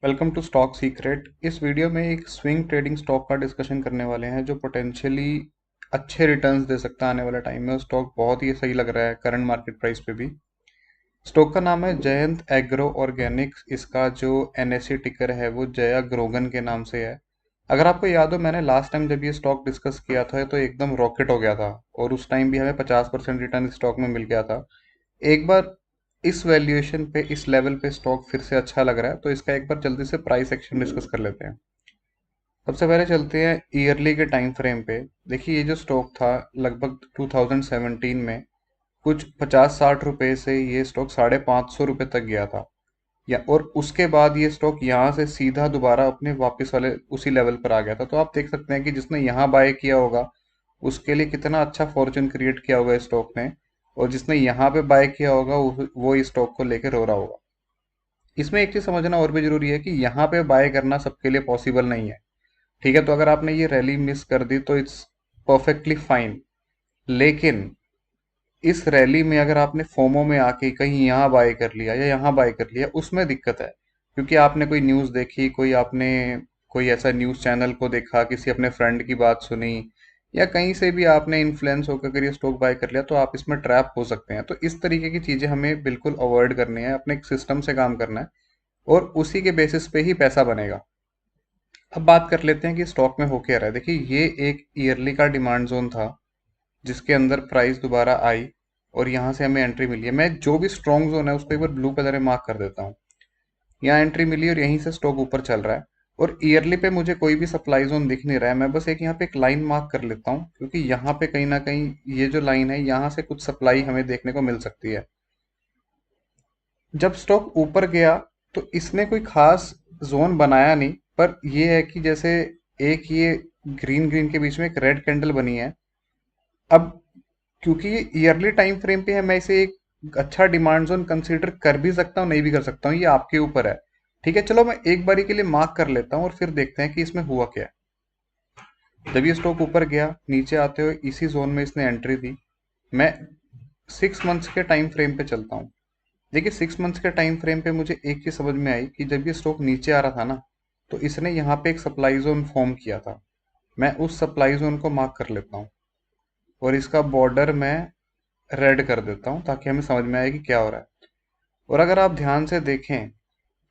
Welcome to stock secret. इस video में एक स्विंग ट्रेडिंग स्टॉक का डिस्कशन करने वाले हैं जो पोटेंशियली अच्छे रिटर्न्स दे सकता है आने वाले टाइम में। स्टॉक बहुत ही सही लग रहा है करंट मार्केट प्राइस पे भी। स्टॉक का नाम है जयंत एग्रो ऑर्गेनिक्स। इसका जो एनएससी टिकर है वो जया ग्रोगन के नाम से है। अगर आपको याद हो, मैंने लास्ट टाइम जब ये स्टॉक डिस्कस किया था तो एकदम रॉकेट हो गया था और उस टाइम भी हमें 50% रिटर्न स्टॉक में मिल गया था। एक बार इस वैल्यूएशन पे, इस लेवल पे स्टॉक फिर से अच्छा लग रहा है, तो इसका एक बार जल्दी से प्राइस एक्शन डिस्कस कर लेते हैं। सबसे पहले चलते हैं ईयरली के टाइम फ्रेम पे। देखिए, ये जो स्टॉक था लगभग 2017 में कुछ 50-60 रुपए से ये स्टॉक 550 रुपए तक गया था। या और उसके बाद ये स्टॉक यहाँ से सीधा दोबारा अपने वापस वाले उसी लेवल पर आ गया था। तो आप देख सकते हैं कि जिसने यहाँ बाय किया होगा उसके लिए कितना अच्छा फॉर्चून क्रिएट किया होगा इस स्टॉक ने, और जिसने यहाँ पे बाय किया होगा वो इस स्टॉक को लेकर रो रहा होगा। इसमें एक चीज समझना और भी जरूरी है कि यहाँ पे बाय करना सबके लिए पॉसिबल नहीं है। ठीक है, तो अगर आपने ये रैली मिस कर दी तो इट्स परफेक्टली फाइन। लेकिन इस रैली में अगर आपने फोमो में आके कहीं यहाँ बाय कर लिया या यहाँ बाय कर लिया, उसमें दिक्कत है। क्योंकि आपने कोई न्यूज़ देखी, कोई ऐसा न्यूज़ चैनल को देखा, किसी अपने फ्रेंड की बात सुनी, या कहीं से भी आपने इन्फ्लुएंस होकर अगर ये स्टॉक बाय कर लिया तो आप इसमें ट्रैप हो सकते हैं। तो इस तरीके की चीज़ें हमें बिल्कुल अवॉइड करनी है, अपने एक सिस्टम से काम करना है और उसी के बेसिस पे ही पैसा बनेगा। अब बात कर लेते हैं कि स्टॉक में हो क्या रहा है। देखिए, ये एक ईयरली का डिमांड जोन था जिसके अंदर प्राइस दोबारा आई और यहाँ से हमें एंट्री मिली है। मैं जो भी स्ट्रॉन्ग जोन है उसको एक बार ब्लू कलर में मार्क कर देता हूँ। यहाँ एंट्री मिली और यहीं से स्टॉक ऊपर चल रहा है। और ईयरली पे मुझे कोई भी सप्लाई जोन दिख नहीं रहा है। मैं बस एक यहाँ पे एक लाइन मार्क कर लेता हूँ क्योंकि यहाँ पे कहीं ना कहीं ये जो लाइन है यहाँ से कुछ सप्लाई हमें देखने को मिल सकती है। जब स्टॉक ऊपर गया तो इसने कोई खास जोन बनाया नहीं, पर यह है कि जैसे एक ये ग्रीन ग्रीन के बीच में एक रेड कैंडल बनी है। अब क्योंकि ये ईयरली टाइम फ्रेम पे है, मैं इसे एक अच्छा डिमांड जोन कंसीडर कर भी सकता हूँ, नहीं भी कर सकता हूँ, ये आपके ऊपर है। ठीक है, चलो मैं एक बारी के लिए मार्क कर लेता हूँ और फिर देखते हैं कि इसमें हुआ क्या है। जब ये स्टॉक ऊपर गया, नीचे आते हुए इसी जोन में इसने एंट्री दी। मैं 6 मंथ्स के टाइम फ्रेम पे चलता हूँ। देखिए, 6 मंथ्स के टाइम फ्रेम पे मुझे एक चीज समझ में आई कि जब ये स्टॉक नीचे आ रहा था ना, तो इसने यहाँ पे एक सप्लाई जोन फॉर्म किया था। मैं उस सप्लाई जोन को मार्क कर लेता हूँ और इसका बॉर्डर मैं रेड कर देता हूँ ताकि हमें समझ में आए कि क्या हो रहा है। और अगर आप ध्यान से देखें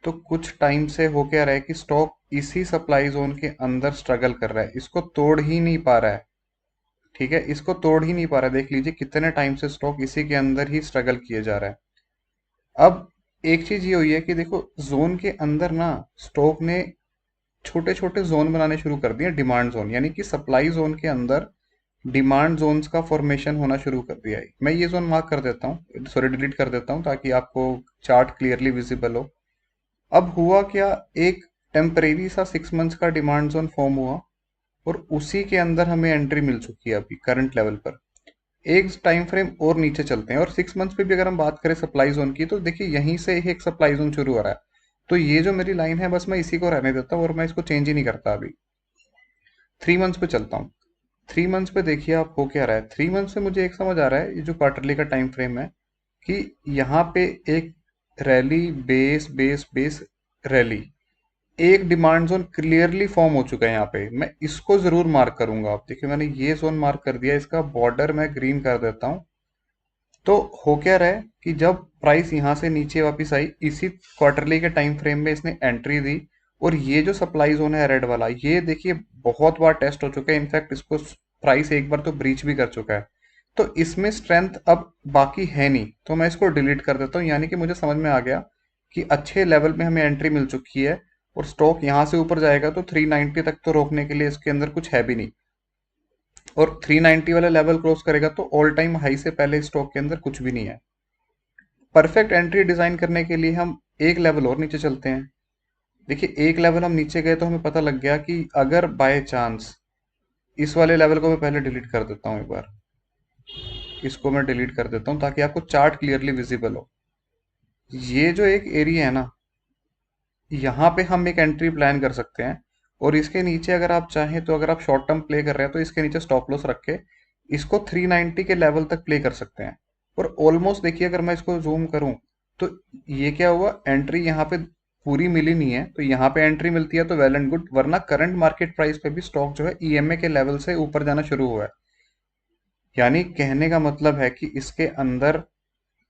तो कुछ टाइम से हो क्या रहा है कि स्टॉक इसी सप्लाई जोन के अंदर स्ट्रगल कर रहा है, इसको तोड़ ही नहीं पा रहा है। ठीक है, इसको तोड़ ही नहीं पा रहा है। देख लीजिए कितने टाइम से स्टॉक इसी के अंदर ही स्ट्रगल किए जा रहा है। अब एक चीज ये हुई है कि देखो, जोन के अंदर ना स्टॉक ने छोटे छोटे जोन बनाने शुरू कर दिए, डिमांड जोन, यानी कि सप्लाई जोन के अंदर डिमांड जोन्स का फॉर्मेशन होना शुरू कर दिया है। मैं ये जोन मार्क कर देता हूँ, सॉरी डिलीट कर देता हूँ ताकि आपको चार्ट क्लियरली विजिबल हो। अब हुआ क्या, एक टेम्परेरी सा 6 मंथ्स का डिमांड जोन फॉर्म हुआ और उसी के अंदर हमें एंट्री मिल चुकी है अभी करंट लेवल पर। एक टाइम फ्रेम और नीचे चलते हैं और 6 मंथ्स पे भी अगर हम बात करें सप्लाई जोन की, तो देखिए यहीं से एक सप्लाई जोन शुरू हो रहा है। तो ये जो मेरी लाइन है, बस मैं इसी को रहने देता हूँ और मैं इसको चेंज ही नहीं करता अभी। 3 मंथ्स पे चलता हूँ। 3 मंथ्स पे देखिए आप हो क्या रहा है। 3 मंथ्स से मुझे एक समझ आ रहा है, ये जो क्वार्टरली का टाइम फ्रेम है, कि यहाँ पे एक rally, base base base, rally, एक डिमांड जोन क्लियरली फॉर्म हो चुका है। यहाँ पे मैं इसको जरूर मार्क करूंगा। आप देखिए, मैंने ये जोन मार्क कर दिया, इसका बॉर्डर मैं ग्रीन कर देता हूँ। तो हो क्या रहा है कि जब प्राइस यहाँ से नीचे वापस आई, इसी क्वार्टरली के टाइम फ्रेम में इसने एंट्री दी और ये जो सप्लाई जोन है रेड वाला, ये देखिए बहुत बार टेस्ट हो चुका है। इनफैक्ट इसको प्राइस एक बार तो ब्रीच भी कर चुका है। तो इसमें स्ट्रेंथ अब बाकी है नहीं, तो मैं इसको डिलीट कर देता हूँ। यानी कि मुझे समझ में आ गया कि अच्छे लेवल में हमें एंट्री मिल चुकी है और स्टॉक यहाँ से ऊपर जाएगा तो 390 तक तो रोकने के लिए इसके अंदर कुछ है भी नहीं। और 390 वाला लेवल क्रॉस करेगा तो ऑल टाइम हाई से पहले स्टॉक के अंदर कुछ भी नहीं है। परफेक्ट एंट्री डिजाइन करने के लिए हम एक लेवल और नीचे चलते हैं। देखिए, एक लेवल हम नीचे गए तो हमें पता लग गया कि अगर बाय चांस इस वाले लेवल को मैं पहले डिलीट कर देता हूँ, एक बार इसको मैं डिलीट कर देता हूँ ताकि आपको चार्ट क्लियरली विजिबल हो। ये जो एक एरिया है ना, यहाँ पे हम एक एंट्री प्लान कर सकते हैं और इसके नीचे अगर आप चाहें तो, अगर आप शॉर्ट टर्म प्ले कर रहे हैं तो इसके नीचे स्टॉप लॉस रख के इसको 390 के लेवल तक प्ले कर सकते हैं। और ऑलमोस्ट देखिए, अगर मैं इसको जूम करूं तो ये क्या हुआ, एंट्री यहाँ पे पूरी मिली नहीं है तो यहाँ पे एंट्री मिलती है तो वेल एंड गुड, वरना करंट मार्केट प्राइस पे भी स्टॉक जो है ईएमए के लेवल से ऊपर जाना शुरू हुआ है। यानी कहने का मतलब है कि इसके अंदर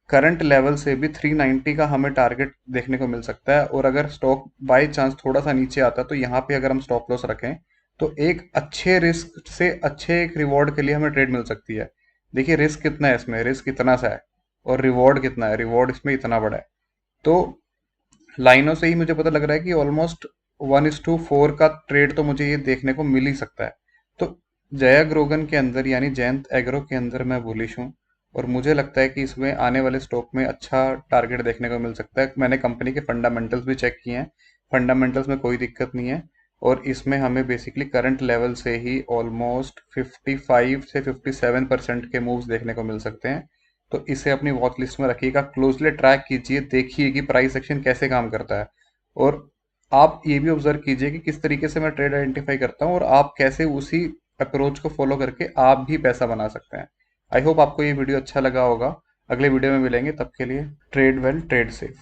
करंट लेवल से भी 390 का हमें टारगेट देखने को मिल सकता है। और अगर स्टॉक बाय चांस थोड़ा सा नीचे आता है तो यहाँ पे अगर हम स्टॉप लॉस रखें तो एक अच्छे रिस्क से अच्छे एक रिवॉर्ड के लिए हमें ट्रेड मिल सकती है। देखिए रिस्क कितना है इसमें, रिस्क इतना सा है और रिवॉर्ड कितना है, रिवॉर्ड इसमें इतना बड़ा है। तो लाइनों से ही मुझे पता लग रहा है कि ऑलमोस्ट 1:4 का ट्रेड तो मुझे ये देखने को मिल ही सकता है। तो जया ग्रोगन के अंदर यानी जयंत एग्रो के अंदर मैं बुलिश हूँ और मुझे लगता है कि इसमें आने वाले स्टॉक में अच्छा टारगेट देखने को मिल सकता है। मैंने कंपनी के फंडामेंटल्स भी चेक किए हैं, फंडामेंटल्स में कोई दिक्कत नहीं है। और इसमें हमें बेसिकली करंट लेवल से ही ऑलमोस्ट 55 से 57% के मूव्स देखने को मिल सकते हैं। तो इसे अपनी वॉच लिस्ट में रखिएगा, क्लोजली ट्रैक कीजिए, देखिए कि प्राइस एक्शन कैसे काम करता है। और आप ये भी ऑब्जर्व कीजिए कि किस तरीके से मैं ट्रेड आइडेंटिफाई करता हूँ और आप कैसे उसी अप्रोच को फॉलो करके आप भी पैसा बना सकते हैं। आई होप आपको ये वीडियो अच्छा लगा होगा। अगले वीडियो में मिलेंगे, तब के लिए ट्रेड वेल ट्रेड सेफ।